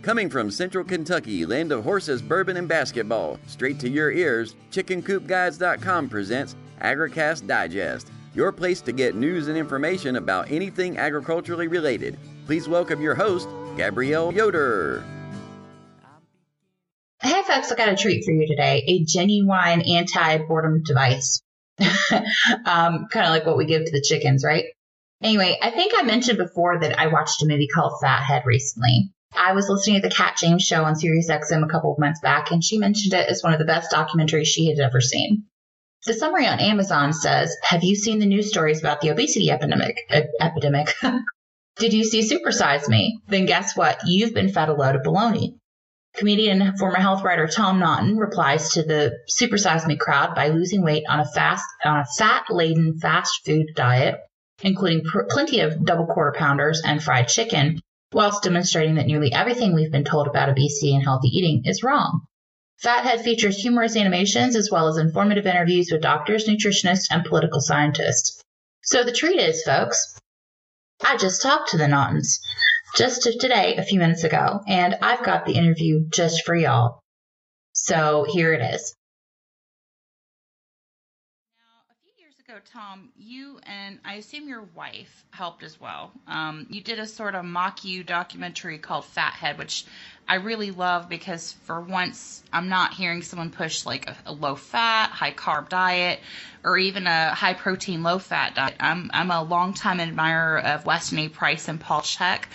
Coming from Central Kentucky, land of horses, bourbon, and basketball, straight to your ears, ChickenCoopGuides.com presents AgriCast Digest, your place to get news and information about anything agriculturally related. Please welcome your host, Gabrielle Yoder. Hey folks, I got a treat for you today, a genuine anti-boredom device. Kind of like what we give to the chickens, right? Anyway, I think I mentioned before that I watched a movie called Fathead recently. I was listening to the Cat James show on Sirius XM a couple of months back, and she mentioned it as one of the best documentaries she had ever seen. The summary on Amazon says, have you seen the news stories about the obesity epidemic? Did you see Super Size Me? Then guess what? You've been fed a load of baloney. Comedian and former health writer Tom Naughton replies to the Super Size Me crowd by losing weight on a fat-laden fast food diet, including plenty of double quarter pounders and fried chicken, whilst demonstrating that nearly everything we've been told about obesity and healthy eating is wrong. Fathead features humorous animations as well as informative interviews with doctors, nutritionists, and political scientists. So the treat is, folks, I just talked to the Naughtons just today, a few minutes ago, and I've got the interview just for y'all. So here it is. Tom, you and I assume your wife helped as well. You did a sort of mock-you documentary called Fathead, which I really love because for once I'm not hearing someone push like a low-fat, high-carb diet or even a high-protein, low-fat diet. I'm a longtime admirer of Weston A. Price and Paul Chek.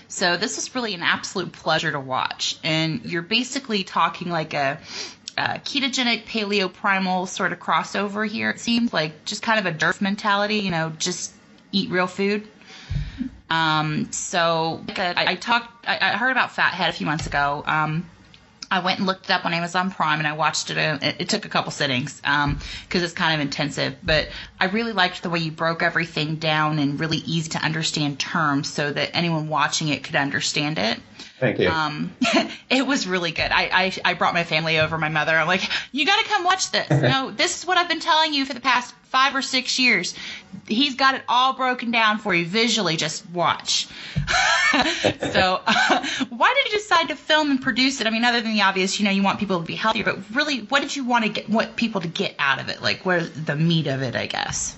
So this was really an absolute pleasure to watch. And you're basically talking like a ketogenic paleo primal sort of crossover here. It seems like just kind of a DERF mentality, you know, just eat real food. So I heard about Fathead a few months ago. I went and looked it up on Amazon Prime and I watched it. It took a couple sittings because it's kind of intensive. But I really liked the way you broke everything down in really easy to understand terms so that anyone watching it could understand it. Thank you. It was really good. I brought my family over, my mother. I'm like, you got to come watch this. You know, this is what I've been telling you for the past 5 or 6 years. He's got it all broken down for you visually. Just watch. So why did you decide to film and produce it? I mean, other than the obvious, you know, you want people to be healthier, but really, what did you want people to get out of it? Like, where's the meat of it, I guess?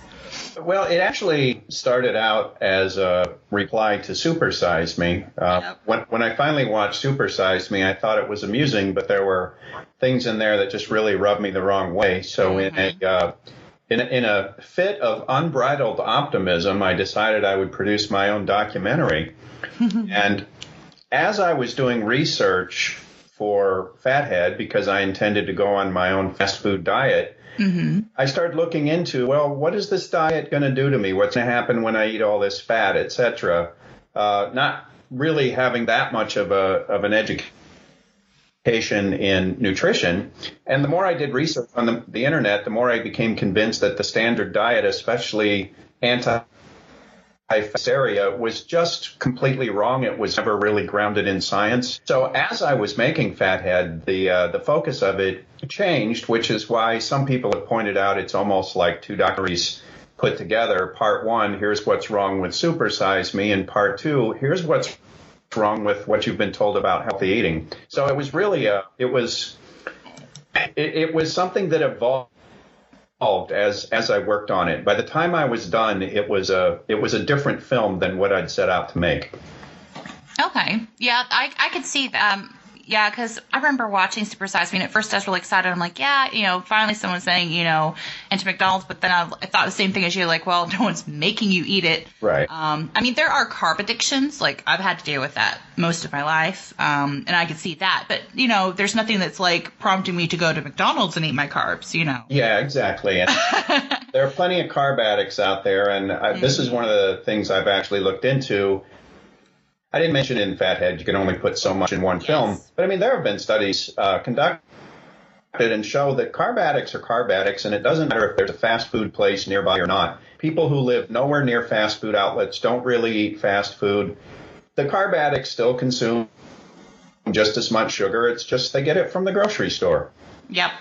Well, it actually started out as a reply to Super Size Me. Yep. When I finally watched Super Size Me, I thought it was amusing, but there were things in there that just really rubbed me the wrong way. So in a fit of unbridled optimism, I decided I would produce my own documentary. And as I was doing research for Fathead, because I intended to go on my own fast food diet, I started looking into, well, what is this diet going to do to me? What's going to happen when I eat all this fat, etc.? Not really having that much of an education in nutrition. And the more I did research on the internet, the more I became convinced that the standard diet, especially anti-fat area, was just completely wrong. It was never really grounded in science. So as I was making Fathead, the focus of it changed, which is why some people have pointed out it's almost like two documentaries put together. Part one, here's what's wrong with Super Size Me, and part two, here's what's wrong with what you've been told about healthy eating. So it was really it was something that evolved as I worked on it. By the time I was done, it was a different film than what I'd set out to make. Okay. Yeah, I could see that. Yeah, because I remember watching Super Size Me, and at first I was really excited. I'm like, yeah, you know, finally someone's saying, you know, into McDonald's. But then I thought the same thing as you, like, well, no one's making you eat it. Right. I mean, there are carb addictions. Like, I've had to deal with that most of my life, and I could see that. But, you know, there's nothing that's, like, prompting me to go to McDonald's and eat my carbs, you know. Yeah, exactly. And there are plenty of carb addicts out there, and this is one of the things I've actually looked into. I didn't mention in Fathead you can only put so much in one film, but I mean there have been studies conducted and show that carb addicts are carb addicts, and it doesn't matter if there's a fast food place nearby or not. People who live nowhere near fast food outlets don't really eat fast food. The carb addicts still consume just as much sugar. It's just they get it from the grocery store. Yep.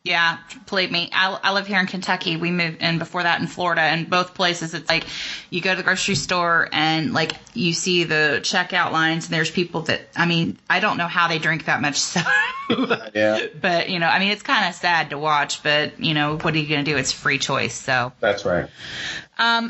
Yeah, believe me, I live here in Kentucky. We moved in before that in Florida, and both places it's like you go to the grocery store and like you see the checkout lines, and there's people that, I mean, I don't know how they drink that much soda. Yeah. But, you know, I mean, it's kind of sad to watch, but, you know, what are you going to do? It's free choice. So That's right.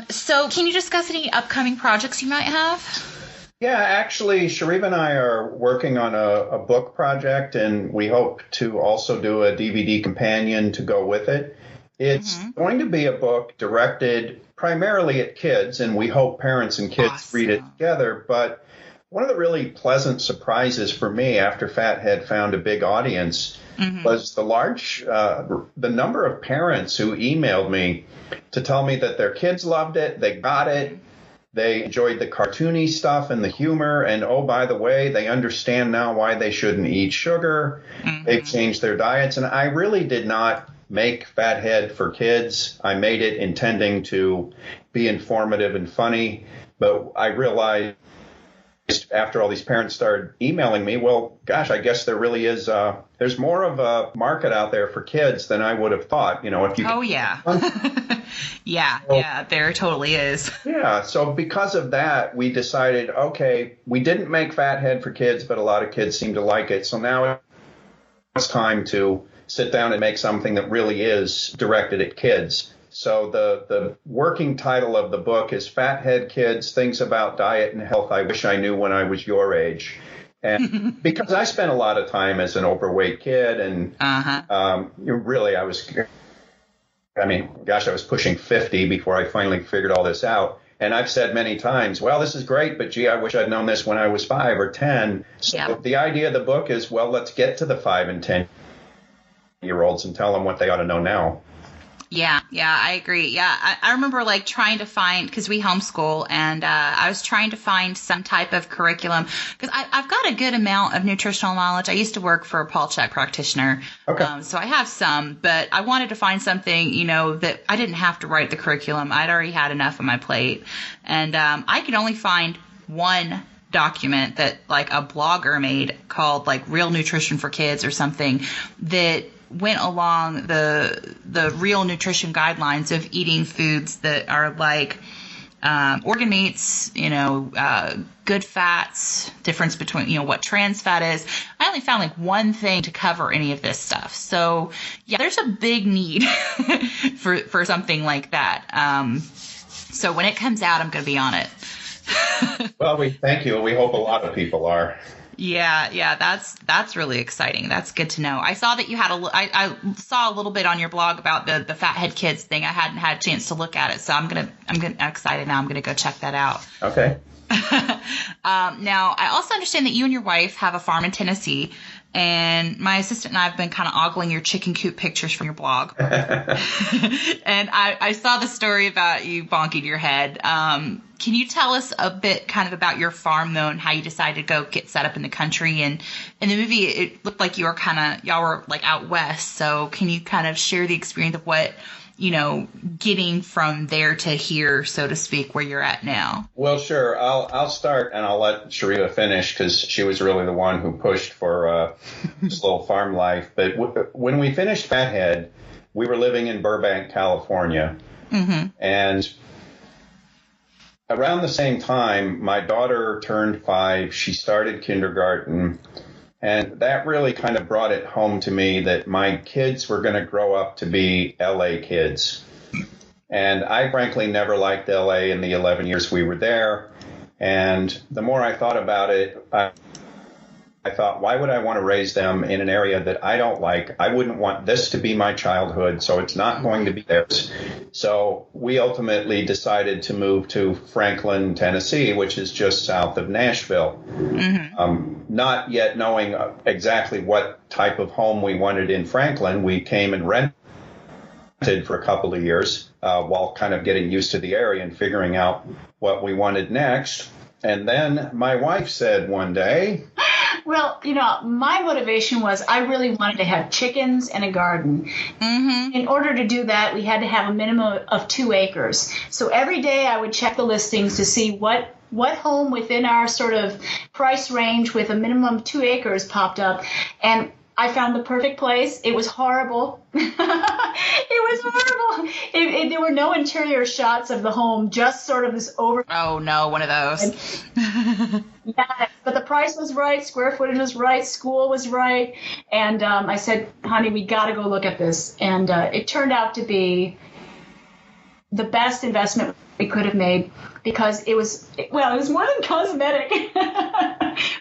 So can you discuss any upcoming projects you might have? Yeah, actually, Chareva and I are working on a book project, and we hope to also do a DVD companion to go with it. It's going to be a book directed primarily at kids, and we hope parents and kids read it together. But one of the really pleasant surprises for me after Fathead found a big audience was the number of parents who emailed me to tell me that their kids loved it, they got it. They enjoyed the cartoony stuff and the humor. And, oh, by the way, they understand now why they shouldn't eat sugar. They've changed their diets. And I really did not make Fathead for kids. I made it intending to be informative and funny. But I realized after all these parents started emailing me, well, gosh, I guess there really is there's more of a market out there for kids than I would have thought. You know, if you Yeah, there totally is. Yeah, so because of that, we decided, okay, we didn't make Fathead for kids, but a lot of kids seem to like it. So now it's time to sit down and make something that really is directed at kids. So the working title of the book is Fathead Kids, Things About Diet and Health I Wish I Knew When I Was Your Age. And because I spent a lot of time as an overweight kid, and really I was pushing 50 before I finally figured all this out. And I've said many times, well, this is great, but gee, I wish I'd known this when I was 5 or 10. So the idea of the book is, well, let's get to the 5 and 10-year-olds and tell them what they ought to know now. Yeah, I agree. Yeah, I remember like trying to find, because we homeschool, and I was trying to find some type of curriculum, because I've got a good amount of nutritional knowledge. I used to work for a Paul Chek practitioner, so I have some, but I wanted to find something, you know, that I didn't have to write the curriculum. I'd already had enough on my plate, and I could only find one document that like a blogger made called like Real Nutrition for Kids or something that went along the real nutrition guidelines of eating foods that are like organ meats, you know, good fats, difference between, you know, what trans fat is. I only found like one thing to cover any of this stuff. So yeah, there's a big need for something like that. So when it comes out, I'm going to be on it. Well, we thank you. We hope a lot of people are. Yeah, that's really exciting. That's good to know. I saw that you had I saw a little bit on your blog about the Fathead Kids thing. I hadn't had a chance to look at it, so I'm excited now. I'm gonna go check that out. Okay. Now, I also understand that you and your wife have a farm in Tennessee, and my assistant and I have been kind of ogling your chicken coop pictures from your blog. And I saw the story about you bonking your head. Can you tell us a bit kind of about your farm, though, and how you decided to go get set up in the country? And in the movie, it looked like y'all were like out west. So can you kind of share the experience of what, you know, getting from there to here, so to speak, where you're at now? Well, sure. I'll start, and I'll let Chareva finish, because she was really the one who pushed for slow farm life. But when we finished Fathead, we were living in Burbank, California. And around the same time, my daughter turned 5. She started kindergarten. And that really kind of brought it home to me that my kids were going to grow up to be LA kids. And I frankly never liked LA in the 11 years we were there. And the more I thought about it, I thought, why would I want to raise them in an area that I don't like? I wouldn't want this to be my childhood, so it's not going to be theirs. So we ultimately decided to move to Franklin, Tennessee, which is just south of Nashville. Not yet knowing exactly what type of home we wanted in Franklin, we came and rented for a couple of years while kind of getting used to the area and figuring out what we wanted next. And then my wife said one day, well, you know, my motivation was I really wanted to have chickens and a garden. In order to do that, we had to have a minimum of 2 acres. So every day I would check the listings to see what home within our sort of price range with a minimum of 2 acres popped up. And I found the perfect place. It was horrible. It was horrible. There were no interior shots of the home, just sort of this over. Oh, no, one of those. Yeah, but the price was right, square footage was right, school was right. And I said, honey, we got to go look at this. And it turned out to be the best investment we could have made, because it was more than cosmetic.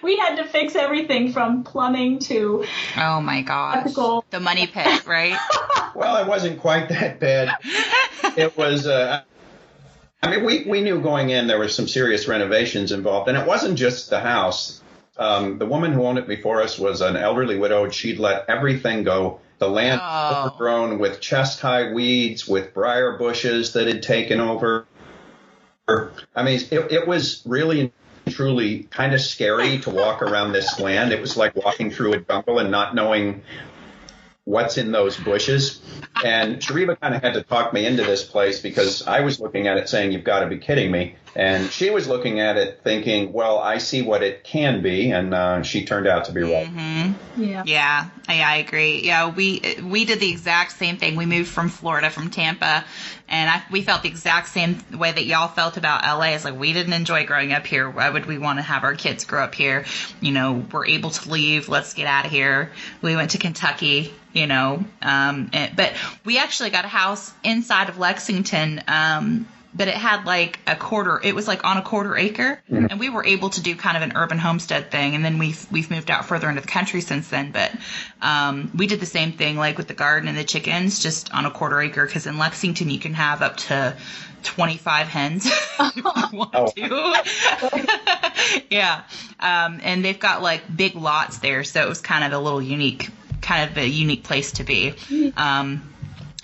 We had to fix everything from plumbing to, oh my gosh, the money pit, right? Well, it wasn't quite that bad. It was, we knew going in there was some serious renovations involved, and it wasn't just the house. The woman who owned it before us was an elderly widow. She'd let everything go. The land was overgrown with chest-high weeds, with briar bushes that had taken over. I mean, it was really, truly kind of scary to walk around this land. It was like walking through a jungle and not knowing what's in those bushes. And Chareva kind of had to talk me into this place, because I was looking at it saying, you've got to be kidding me. And she was looking at it thinking, well, I see what it can be. And she turned out to be right. Mm-hmm. Yeah, I agree. Yeah, we did the exact same thing. We moved from Florida, from Tampa, and we felt the exact same way that y'all felt about LA. It's like, we didn't enjoy growing up here. Why would we want to have our kids grow up here? You know, we're able to leave. Let's get out of here. We went to Kentucky, you know, but we actually got a house inside of Lexington, but it had like it was like on a quarter acre, and we were able to do kind of an urban homestead thing. And then we've moved out further into the country since then. But we did the same thing, like with the garden and the chickens, just on a quarter acre, because in Lexington you can have up to 25 hens if you want to. Yeah. And they've got like big lots there, so it was kind of a unique place to be.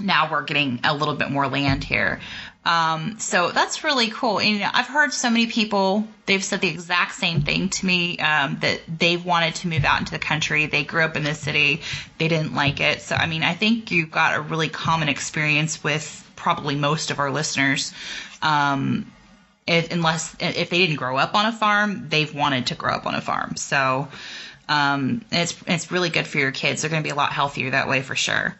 Now we're getting a little bit more land here. So that's really cool. And, you know, I've heard so many people, they've said the exact same thing to me, that they've wanted to move out into the country. They grew up in the city. They didn't like it. So, I mean, I think you've got a really common experience with probably most of our listeners. If they didn't grow up on a farm, they've wanted to grow up on a farm. So, it's really good for your kids. They're going to be a lot healthier that way for sure.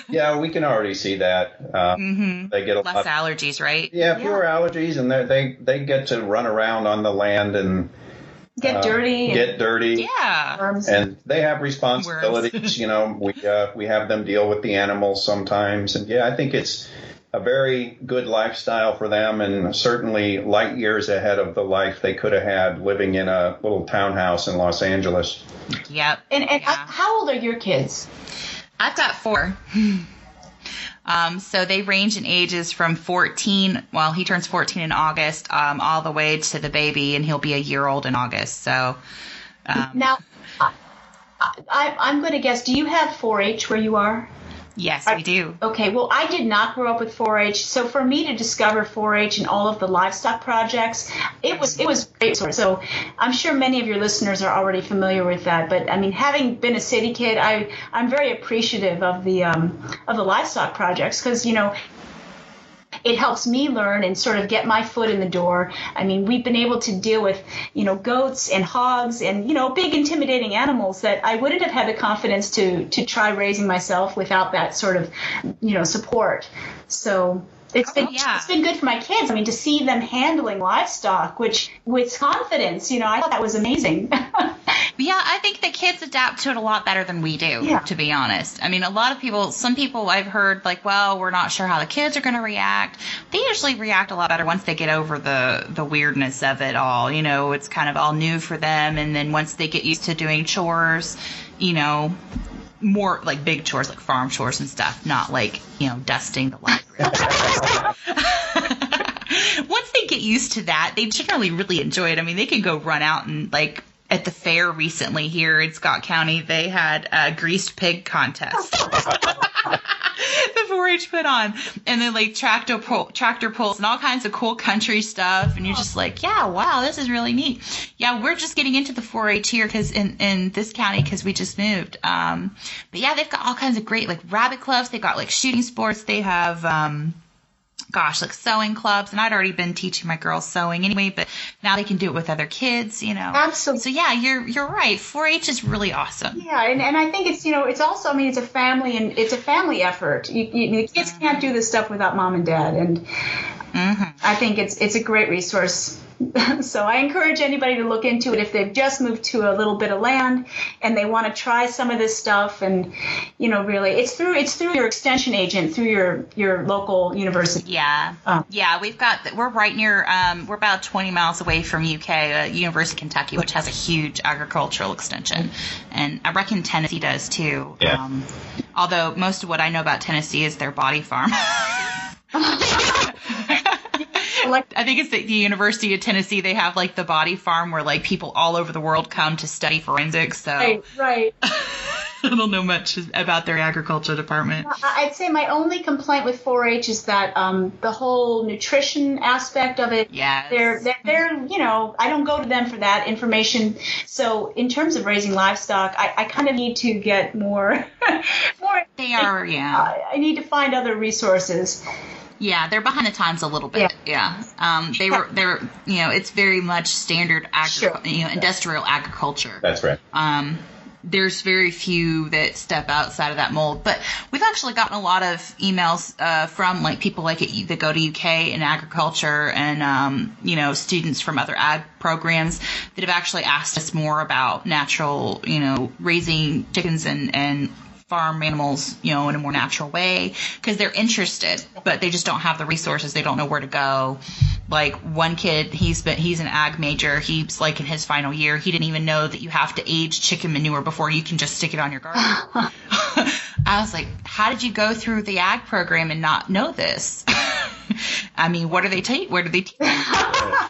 Yeah, we can already see that. They get less allergies, right? Yeah, fewer allergies, and they get to run around on the land and get dirty. Yeah, and they have responsibilities. You know, we have them deal with the animals sometimes, and yeah, I think it's a very good lifestyle for them, and certainly light years ahead of the life they could have had living in a little townhouse in Los Angeles. Yep. And how old are your kids? I've got 4. So they range in ages from 14. Well, he turns 14 in August, all the way to the baby, and he'll be a year old in August. So now, I'm going to guess. Do you have 4-H where you are? Yes, we do. Okay, well, I did not grow up with 4-H, so for me to discover 4-H and all of the livestock projects, it was great. So I'm sure many of your listeners are already familiar with that. But I mean, having been a city kid, I'm very appreciative of the livestock projects, because, you know, it helps me learn and sort of get my foot in the door. I mean, we've been able to deal with, you know, goats and hogs and, you know, big intimidating animals that I wouldn't have had the confidence to try raising myself without that sort of, you know, support. So it's been good for my kids. I mean, to see them handling livestock, which with confidence, you know, I thought that was amazing. Yeah, I think the kids adapt to it a lot better than we do, to be honest. I mean, some people I've heard, like, well, we're not sure how the kids are going to react. They usually react a lot better once they get over the weirdness of it all. You know, it's kind of all new for them. And then once they get used to doing chores, you know, more like big chores, like farm chores and stuff, not like, you know, dusting the library. Once they get used to that, they generally really enjoy it. I mean, they can go run out and, like, at the fair recently here in Scott County, they had a greased pig contest. The 4-H put on, and then like tractor pulls and all kinds of cool country stuff, and you're just like, yeah, wow, this is really neat. Yeah, we're just getting into the 4-H here because in this county because we just moved. But yeah, they've got all kinds of great like rabbit clubs. They've got like shooting sports. They have like sewing clubs, and I'd already been teaching my girls sewing anyway, but now they can do it with other kids, Absolutely. So yeah, you're right. 4-H is really awesome. Yeah, and I think it's it's also, it's a family, and it's a family effort. The kids can't do this stuff without mom and dad, and I think it's a great resource. So I encourage anybody to look into it if they've just moved to a little bit of land and they want to try some of this stuff. And really, it's through your extension agent, through your local university. Yeah, we're right near. We're about 20 miles away from UK, University of Kentucky, which has a huge agricultural extension, and I reckon Tennessee does too. Yeah. Although most of what I know about Tennessee is their body farm. I think it's the University of Tennessee. They have like the body farm where like people all over the world come to study forensics. So Right. I don't know much about their agriculture department. I'd say my only complaint with 4-H is that the whole nutrition aspect of it. Yes. They're I don't go to them for that information. So in terms of raising livestock, I kind of need to get more. They are, yeah. I need to find other resources. Yeah, they're behind the times a little bit. Yeah. They're it's very much standard industrial agriculture. That's right. There's very few that step outside of that mold, but we've actually gotten a lot of emails from like people that go to UK in agriculture and students from other ag programs that have actually asked us more about natural, raising chickens and farm animals, in a more natural way, because they're interested, but they just don't have the resources. They don't know where to go. Like one kid, he's an ag major. He's like in his final year. He didn't even know that you have to age chicken manure before you can just stick it on your garden. I was like, how did you go through the ag program and not know this? I mean, what do they teach? Where do they teach? I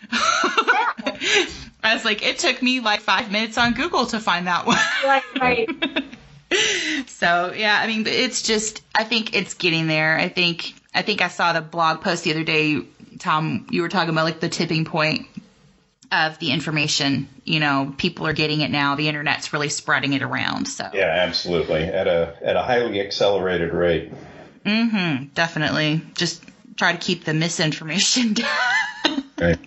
was like, it took me like 5 minutes on Google to find that one. Right. So yeah, I mean, it's just, I think it's getting there. I think I saw the blog post the other day, Tom, you were talking about like the tipping point of the information. People are getting it now. The internet's really spreading it around. So yeah, absolutely, at a highly accelerated rate. Definitely. Just try to keep the misinformation down. Right.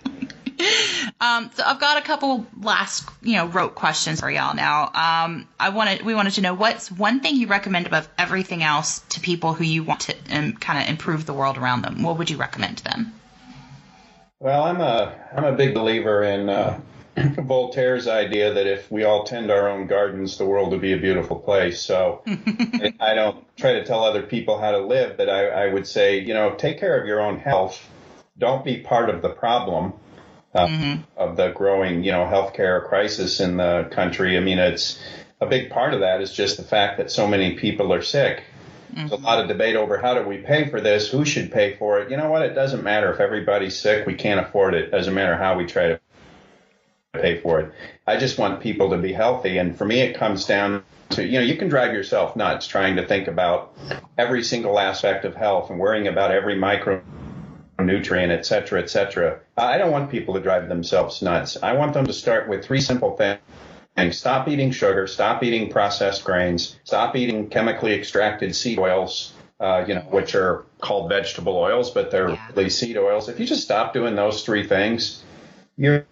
So I've got a couple last, rote questions for y'all now. We wanted to know, what's one thing you recommend above everything else to people who you want to kind of improve the world around them? What would you recommend to them? Well, I'm a big believer in Voltaire's idea that if we all tend our own gardens, the world would be a beautiful place. So I don't try to tell other people how to live, but I would say, take care of your own health. Don't be part of the problem. Of the growing, healthcare crisis in the country. I mean, it's a big part of that is just the fact that so many people are sick. There's a lot of debate over how do we pay for this, who should pay for it. You know what? It doesn't matter if everybody's sick. We can't afford it. It doesn't matter how we try to pay for it. I just want people to be healthy. And for me, it comes down to, you can drive yourself nuts trying to think about every single aspect of health and worrying about every micronutrient, et cetera, et cetera. I don't want people to drive themselves nuts. I want them to start with 3 simple things. Stop eating sugar, stop eating processed grains, stop eating chemically extracted seed oils, which are called vegetable oils, but they're really seed oils. If you just stop doing those 3 things, your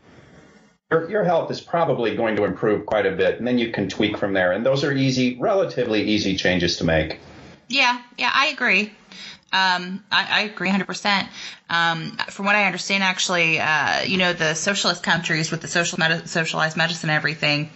health is probably going to improve quite a bit, and then you can tweak from there. And those are relatively easy changes to make. Yeah, I agree. I agree 100%. From what I understand, actually, the socialist countries with the socialized medicine and everything,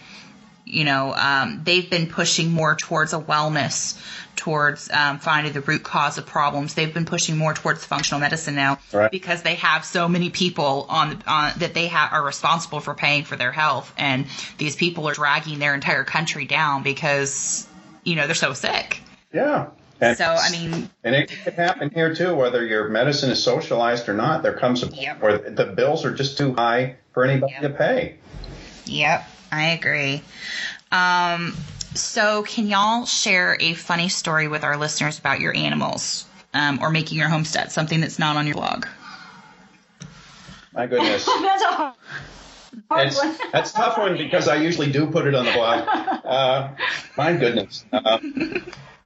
they've been pushing more towards a wellness, towards finding the root cause of problems. They've been pushing more towards functional medicine now, right, because they have so many people on that they are responsible for paying for their health, and these people are dragging their entire country down because they're so sick. Yeah. And it can happen here too, whether your medicine is socialized or not. There comes a point where the bills are just too high for anybody to pay. Yep, I agree. So can y'all share a funny story with our listeners about your animals or making your homestead, something that's not on your blog? My goodness. That's a hard one. That's a tough one because I usually do put it on the blog. My goodness.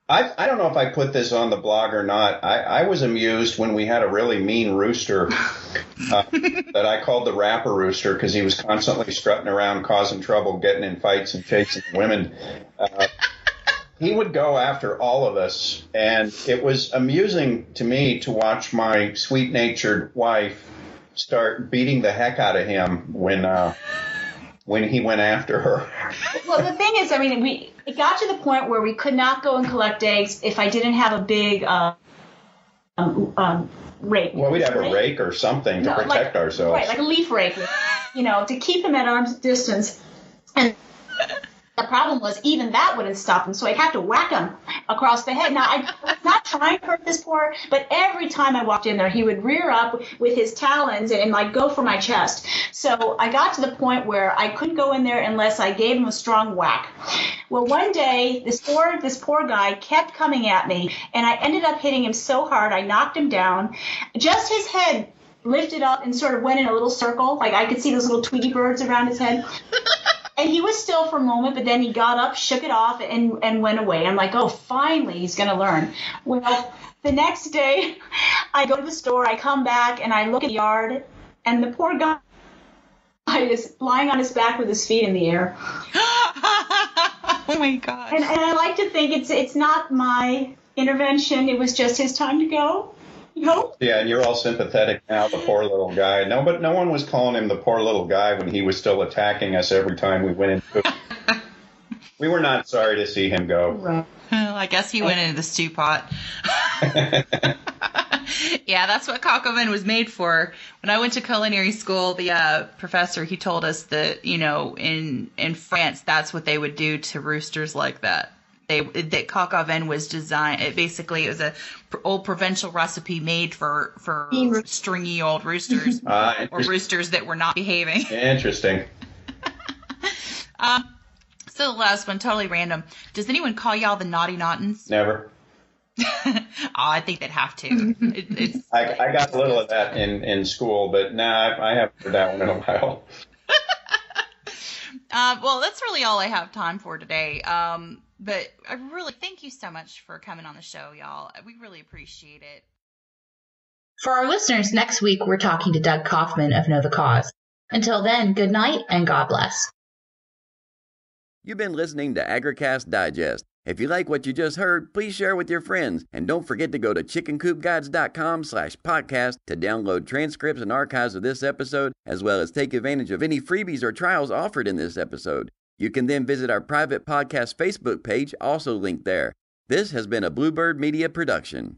I don't know if I put this on the blog or not. I was amused when we had a really mean rooster that I called the rapper rooster because he was constantly strutting around, causing trouble, getting in fights and chasing women. He would go after all of us, and it was amusing to me to watch my sweet-natured wife start beating the heck out of him when he went after her. Well, the thing is, I mean, it got to the point where we could not go and collect eggs if I didn't have a big rake. Well, we'd have a rake or something to protect ourselves. Right, like a leaf rake, to keep him at arm's distance. And the problem was even that wouldn't stop him, so I'd have to whack him across the head. Now, I was not trying to hurt this poor, but every time I walked in there, he would rear up with his talons and like go for my chest. So I got to the point where I couldn't go in there unless I gave him a strong whack. Well, one day, this poor guy kept coming at me, and I ended up hitting him so hard, I knocked him down. Just his head lifted up and sort of went in a little circle. Like I could see those little Tweety birds around his head. And he was still for a moment, but then he got up, shook it off, and went away. I'm like, oh, finally, he's going to learn. Well, the next day, I go to the store, I come back, and I look at the yard, and the poor guy is lying on his back with his feet in the air. Oh, my gosh. And I like to think it's not my intervention. It was just his time to go. Yeah, and you're all sympathetic now, the poor little guy. No, but no one was calling him the poor little guy when he was still attacking us every time we went into it. We were not sorry to see him go. Right. Well, I guess he went into the stew pot. Yeah, that's what coq au vin was made for. When I went to culinary school, the professor, he told us that, in France, that's what they would do to roosters like that. That coq au vin was designed. It was a old provincial recipe made for stringy old roosters or roosters that were not behaving. Interesting. So the last one, totally random. Does anyone call y'all the Naughty Naughtons? Never. I think they'd have to. I got a little of that in school, but I haven't heard that one in a while. Well, that's really all I have time for today. But I really thank you so much for coming on the show, y'all. We really appreciate it. For our listeners, next week we're talking to Doug Kaufman of Know the Cause. Until then, good night and God bless. You've been listening to AgriCast Digest. If you like what you just heard, please share with your friends. And don't forget to go to ChickenCoopGuides.com/podcast to download transcripts and archives of this episode, as well as take advantage of any freebies or trials offered in this episode. You can then visit our private podcast Facebook page, also linked there. This has been a Bluebird Media production.